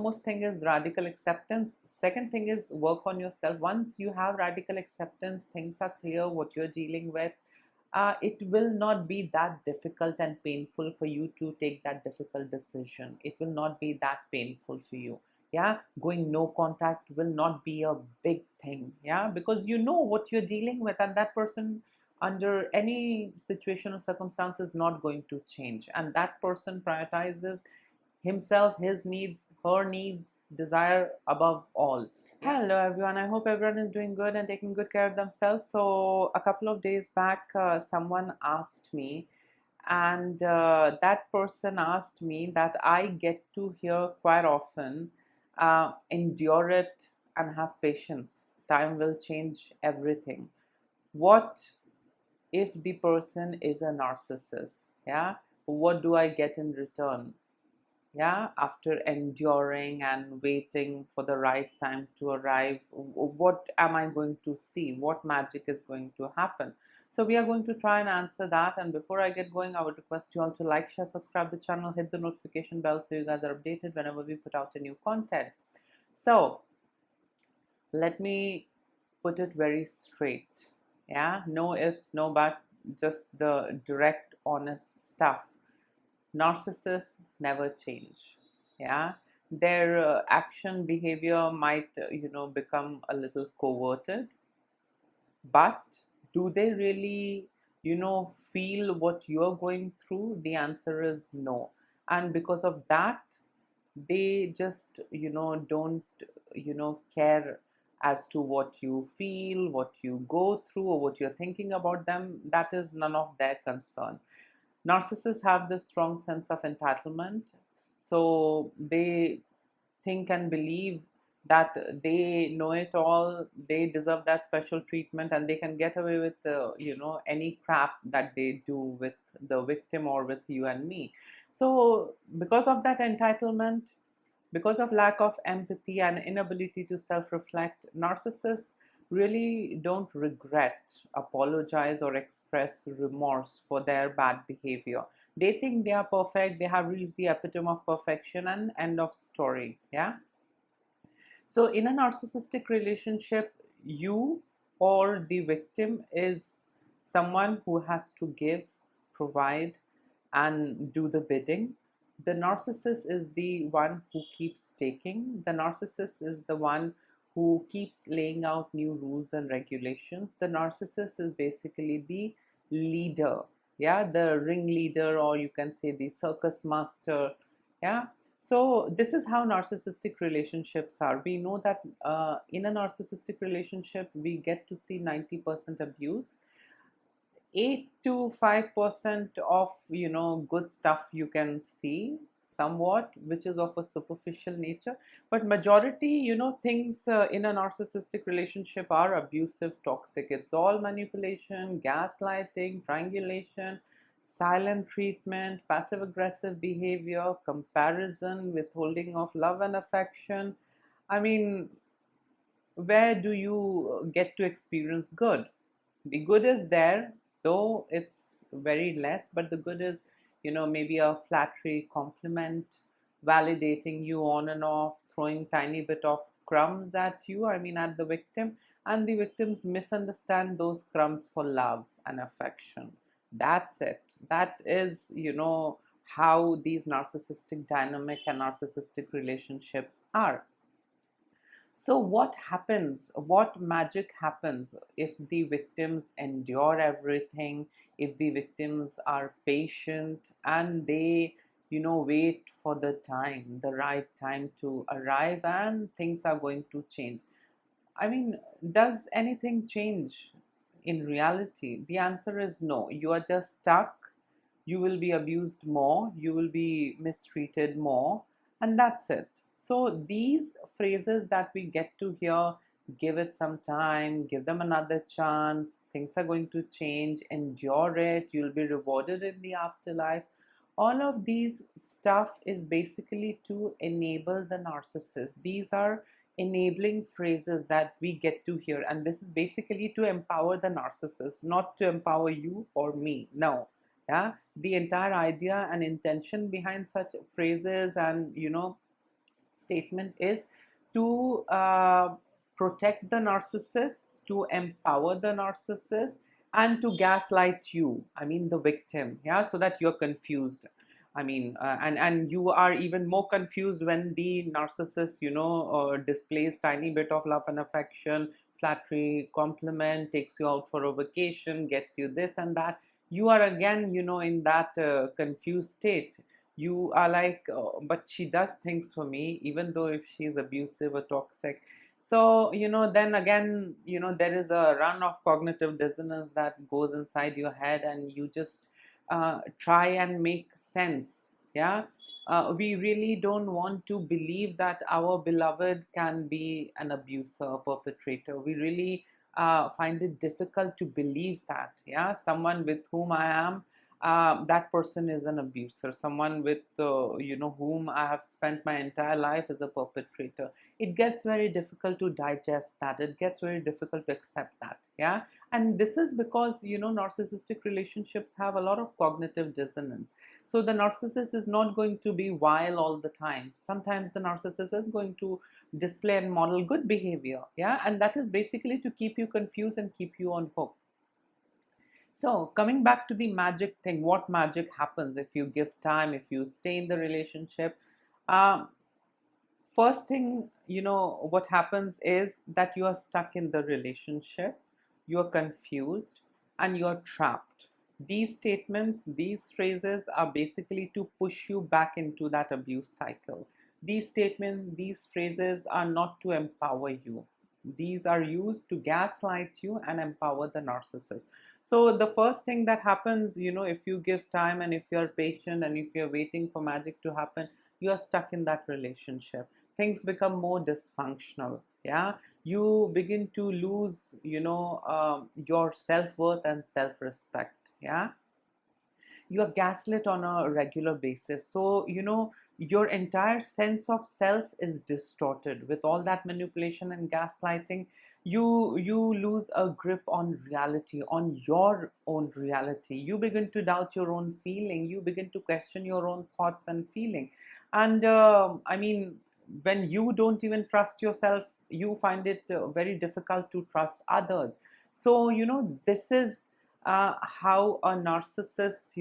foremost thing is radical acceptance. Second thing is work on yourself. Once you have radical acceptance, things are clear what you're dealing with. It will not be that difficult and painful for you to take that difficult decision. It will not be that painful for you. Yeah, going no contact will not be a big thing. Yeah, because you know what you're dealing with, and that person under any situation or circumstance is not going to change, and that person prioritizes himself, his needs, her needs, desire above all. Hello everyone, I hope everyone is doing good and taking good care of themselves. So a couple of days back, someone asked me, and that person asked me that I get to hear quite often, endure it and have patience. Time will change everything. What if the person is a narcissist? Yeah, what do I get in return? Yeah, after enduring and waiting for the right time to arrive, what am I going to see? What magic is going to happen? So we are going to try and answer that. And before I get going, I would request you all to like, share, subscribe the channel, hit the notification bell so you guys are updated whenever we put out a new content. So let me put it very straight. Yeah, no ifs, no buts, just the direct, honest stuff. Narcissists never change. Yeah, their action behavior might become a little coverted, but do they really feel what you're going through? The answer is no. And because of that, they just don't care as to what you feel, what you go through, or what you're thinking about them. That is none of their concern. Narcissists have this strong sense of entitlement, so they think and believe that they know it all, they deserve that special treatment, and they can get away with any crap that they do with the victim or with you and me. So because of that entitlement, because of lack of empathy and inability to self-reflect, narcissists really don't regret, apologize, or express remorse for their bad behavior. They think they are perfect, they have reached the epitome of perfection, and end of story. Yeah. So in a narcissistic relationship, you or the victim is someone who has to give, provide, and do the bidding. The narcissist is the one who keeps taking. The narcissist is the one who keeps laying out new rules and regulations. The narcissist is basically the leader, yeah, the ringleader, or you can say the circus master. Yeah. So this is how narcissistic relationships are. We know that in a narcissistic relationship, we get to see 90% abuse. 8 to 5% of good stuff you can see somewhat, which is of a superficial nature, but majority things in a narcissistic relationship are abusive, toxic. It's all manipulation, gaslighting, triangulation, silent treatment, passive aggressive behavior, comparison, withholding of love and affection. I mean, where do you get to experience good? The good is there, though it's very less, but the good is maybe a flattery, compliment, validating you on and off, throwing tiny bit of crumbs at you, I mean at the victim, and the victims misunderstand those crumbs for love and affection. That's it. That is how these narcissistic dynamic and narcissistic relationships are. So what happens, what magic happens if the victims endure everything, if the victims are patient and they, wait for the time, the right time to arrive, and things are going to change? I mean, does anything change in reality? The answer is no. You are just stuck. You will be abused more, you will be mistreated more, and that's it. So these phrases that we get to hear, give it some time, give them another chance, things are going to change, endure it, you'll be rewarded in the afterlife. All of these stuff is basically to enable the narcissist. These are enabling phrases that we get to hear, and this is basically to empower the narcissist, not to empower you or me. No. Yeah, the entire idea and intention behind such phrases and statement is to protect the narcissist, to empower the narcissist, and to gaslight you, I mean the victim, yeah, so that you're confused. I mean, and you are even more confused when the narcissist, displays tiny bit of love and affection, flattery, compliment, takes you out for a vacation, gets you this and that. You are again, in that confused state. You are like, oh, but she does things for me, even though if she's abusive or toxic. So, then again, there is a run of cognitive dissonance that goes inside your head, and you just try and make sense. Yeah. We really don't want to believe that our beloved can be an abuser, perpetrator. We really find it difficult to believe that. Yeah. Someone with whom I am, that person is an abuser. Someone with whom I have spent my entire life is a perpetrator. It gets very difficult to digest that. It gets very difficult to accept that. Yeah. And this is because narcissistic relationships have a lot of cognitive dissonance. So the narcissist is not going to be wild all the time. Sometimes the narcissist is going to display and model good behavior. Yeah. And that is basically to keep you confused and keep you on hook. So coming back to the magic thing, what magic happens if you give time, if you stay in the relationship? Um, First thing, what happens is that you are stuck in the relationship, you are confused, and you are trapped. These statements, these phrases are basically to push you back into that abuse cycle. These statements, these phrases are not to empower you. These are used to gaslight you and empower the narcissist. So the first thing that happens, if you give time and if you're patient and if you're waiting for magic to happen, you are stuck in that relationship. Things become more dysfunctional. Yeah. You begin to lose your self-worth and self-respect. Yeah. You are gaslit on a regular basis, so your entire sense of self is distorted with all that manipulation and gaslighting. You lose a grip on reality, on your own reality. You begin to doubt your own feeling, you begin to question your own thoughts and feeling. And I mean, when you don't even trust yourself, you find it very difficult to trust others. So this is how a narcissist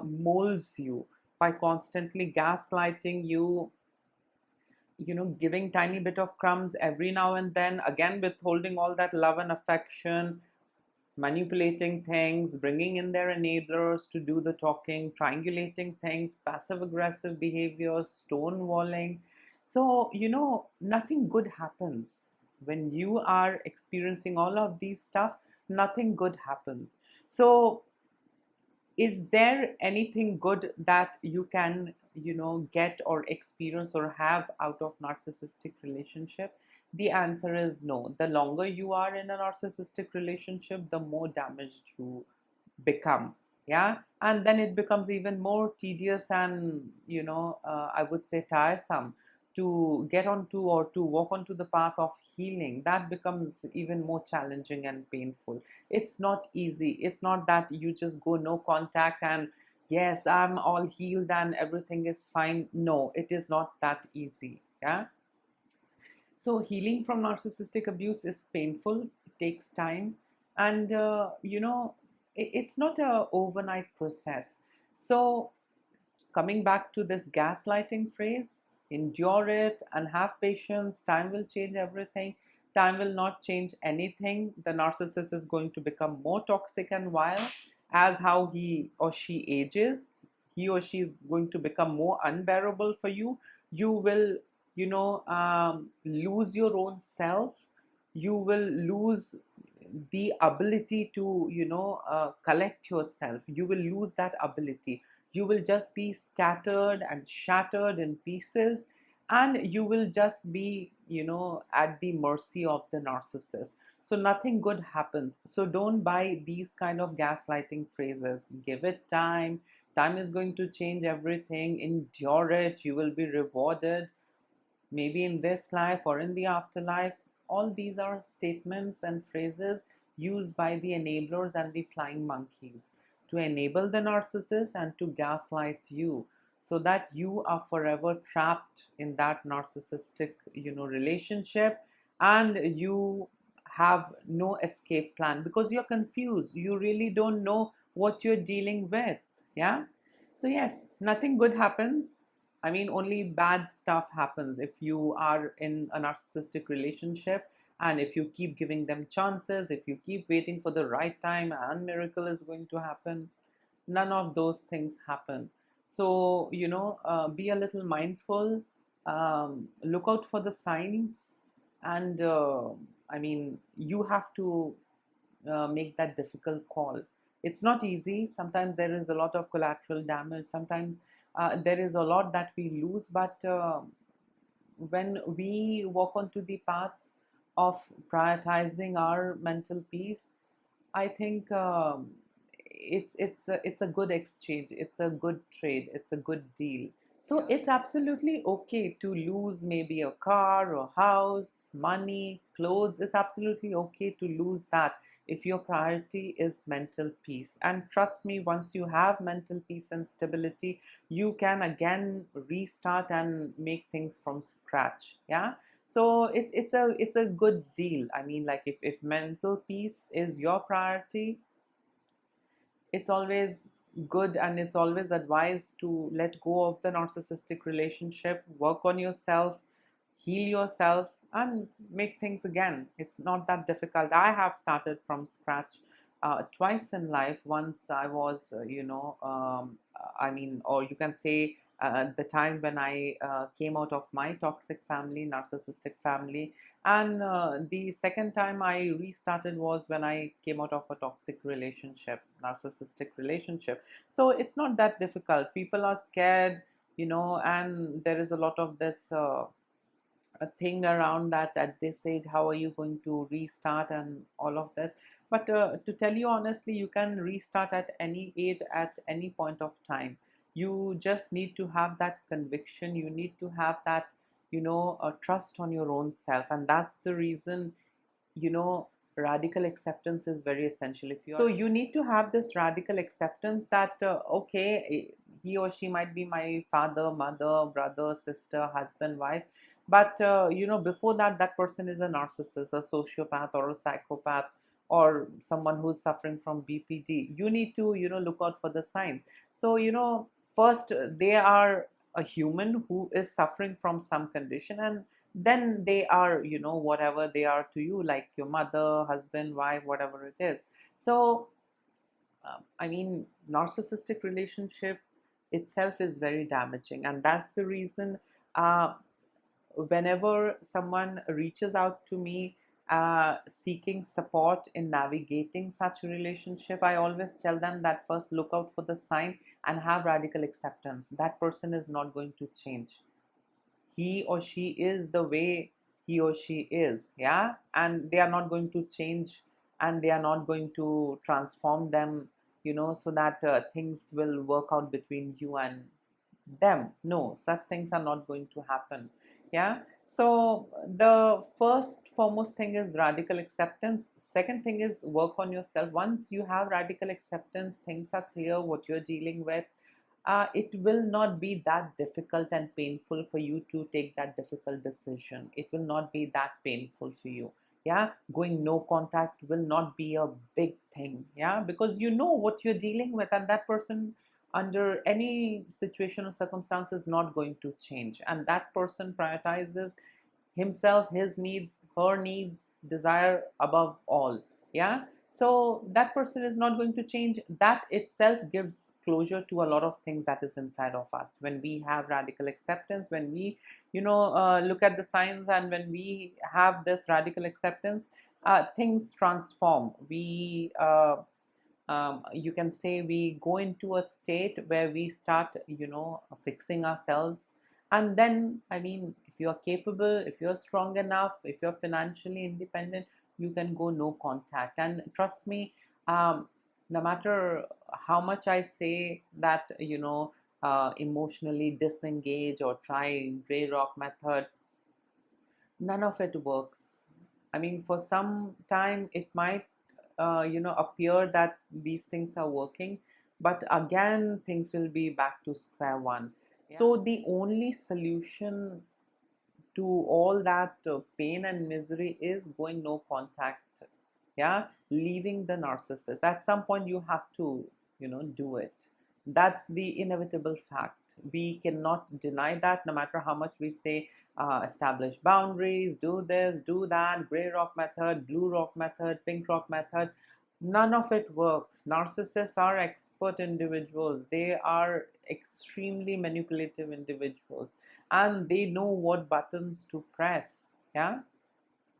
molds you by constantly gaslighting you, giving tiny bit of crumbs every now and then, again withholding all that love and affection, manipulating things, bringing in their enablers to do the talking, triangulating things, passive aggressive behavior, stonewalling. So nothing good happens when you are experiencing all of these stuff. Nothing good happens. So is there anything good that you can get or experience or have out of narcissistic relationship? The answer is no. The longer you are in a narcissistic relationship, the more damaged you become. Yeah. And then it becomes even more tedious and I would say tiresome to get onto or to walk onto the path of healing. That becomes even more challenging and painful. It's not easy. It's not that you just go no contact and yes, I'm all healed and everything is fine. No, it is not that easy. Yeah. So healing from narcissistic abuse is painful. It takes time, and it's not a overnight process. So coming back to this gaslighting phrase, endure it and have patience. Time will change everything. Time will not change anything. The narcissist is going to become more toxic and wild as how he or she ages. He or she is going to become more unbearable for you. You will, lose your own self. You will lose the ability to, collect yourself. You will lose that ability. You will just be scattered and shattered in pieces, and you will just be at the mercy of the narcissist. So nothing good happens. So don't buy these kind of gaslighting phrases. Give it time. Time is going to change everything. Endure it. You will be rewarded, maybe in this life or in the afterlife. All these are statements and phrases used by the enablers and the flying monkeys to enable the narcissist and to gaslight you. so that you are forever trapped in that narcissistic, relationship, and you have no escape plan because you're confused. You really don't know what you're dealing with. Yeah. So yes, nothing good happens. I mean, only bad stuff happens if you are in a narcissistic relationship, and if you keep giving them chances, if you keep waiting for the right time and miracle is going to happen. None of those things happen. So, be a little mindful, look out for the signs, and I mean, you have to make that difficult call. It's not easy. Sometimes there is a lot of collateral damage. Sometimes there is a lot that we lose. But when we walk onto the path of prioritizing our mental peace, I think it's a good exchange. It's a good trade. It's a good deal. So it's absolutely okay to lose maybe a car or house, money, clothes. It's absolutely okay to lose that if your priority is mental peace. And trust me, once you have mental peace and stability, you can again restart and make things from scratch. Yeah. So it's a good deal. I mean, like if mental peace is your priority, it's always good and it's always advised to let go of the narcissistic relationship, work on yourself, heal yourself, and make things again. It's not that difficult. I have started from scratch twice in life. Once I was, I mean, or you can say the time when I came out of my toxic family, narcissistic family. And the second time I restarted was when I came out of a toxic relationship, narcissistic relationship. So it's not that difficult. People are scared, and there is a lot of this. A thing around that at this age, how are you going to restart and all of this. But to tell you honestly, you can restart at any age, at any point of time. You just need to have that conviction. You need to have that, trust on your own self. And that's the reason, radical acceptance is very essential. If you So you need to have this radical acceptance that okay, he or she might be my father, mother, brother, sister, husband, wife, but before that, that person is a narcissist, a sociopath, or a psychopath, or someone who's suffering from BPD. You need to look out for the signs. So first they are a human who is suffering from some condition, and then they are whatever they are to you, like your mother, husband, wife, whatever it is. So I mean, narcissistic relationship itself is very damaging, and that's the reason whenever someone reaches out to me seeking support in navigating such a relationship, I always tell them that first look out for the sign and have radical acceptance. That person is not going to change. He or she is the way he or she is. Yeah. And they are not going to change, and they are not going to transform them, so that things will work out between you and them. No, such things are not going to happen. Yeah. So the first foremost thing is radical acceptance. Second thing is work on yourself. Once you have radical acceptance, things are clear what you're dealing with. It will not be that difficult and painful for you to take that difficult decision. It will not be that painful for you. Yeah. Going no contact will not be a big thing. Yeah. Because you know what you're dealing with, and that person under any situation or circumstance is not going to change. And that person prioritizes himself, his needs, her needs, desire above all. Yeah. So that person is not going to change. That itself gives closure to a lot of things that is inside of us. When we have radical acceptance, when we look at the signs, and when we have this radical acceptance, things transform. We you can say we go into a state where we start fixing ourselves. And then, I mean, if you're capable, if you're strong enough, if you're financially independent, you can go no contact. And trust me, no matter how much I say that emotionally disengage or try gray rock method, none of it works. I mean, for some time it might appear that these things are working, but again things will be back to square one. So the only solution to all that pain and misery is going no contact. Yeah, leaving the narcissist. At some point you have to, do it. That's the inevitable fact. We cannot deny that, no matter how much we say, establish boundaries, do this, do that, gray rock method, blue rock method, pink rock method. None of it works. Narcissists are expert individuals. They are extremely manipulative individuals, and they know what buttons to press. Yeah.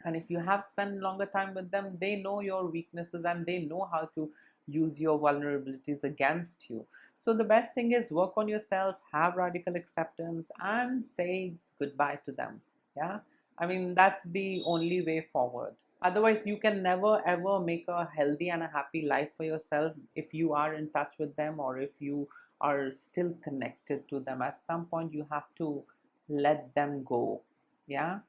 And if you have spent longer time with them, they know your weaknesses and they know how to use your vulnerabilities against you. So the best thing is work on yourself, have radical acceptance, and say goodbye to them. Yeah. I mean, that's the only way forward. Otherwise, you can never ever make a healthy and a happy life for yourself if you are in touch with them, or if you are still connected to them. At some point, you have to let them go. Yeah.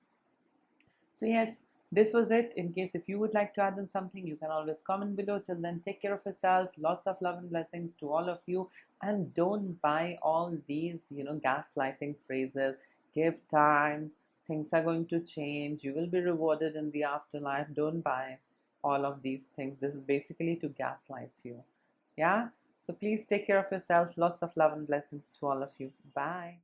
So yes, this was it. In case if you would like to add in something, you can always comment below. Till then, take care of yourself. Lots of love and blessings to all of you. And don't buy all these, gaslighting phrases. Give time. Things are going to change. You will be rewarded in the afterlife. Don't buy all of these things. This is basically to gaslight you. Yeah? So please take care of yourself. Lots of love and blessings to all of you. Bye.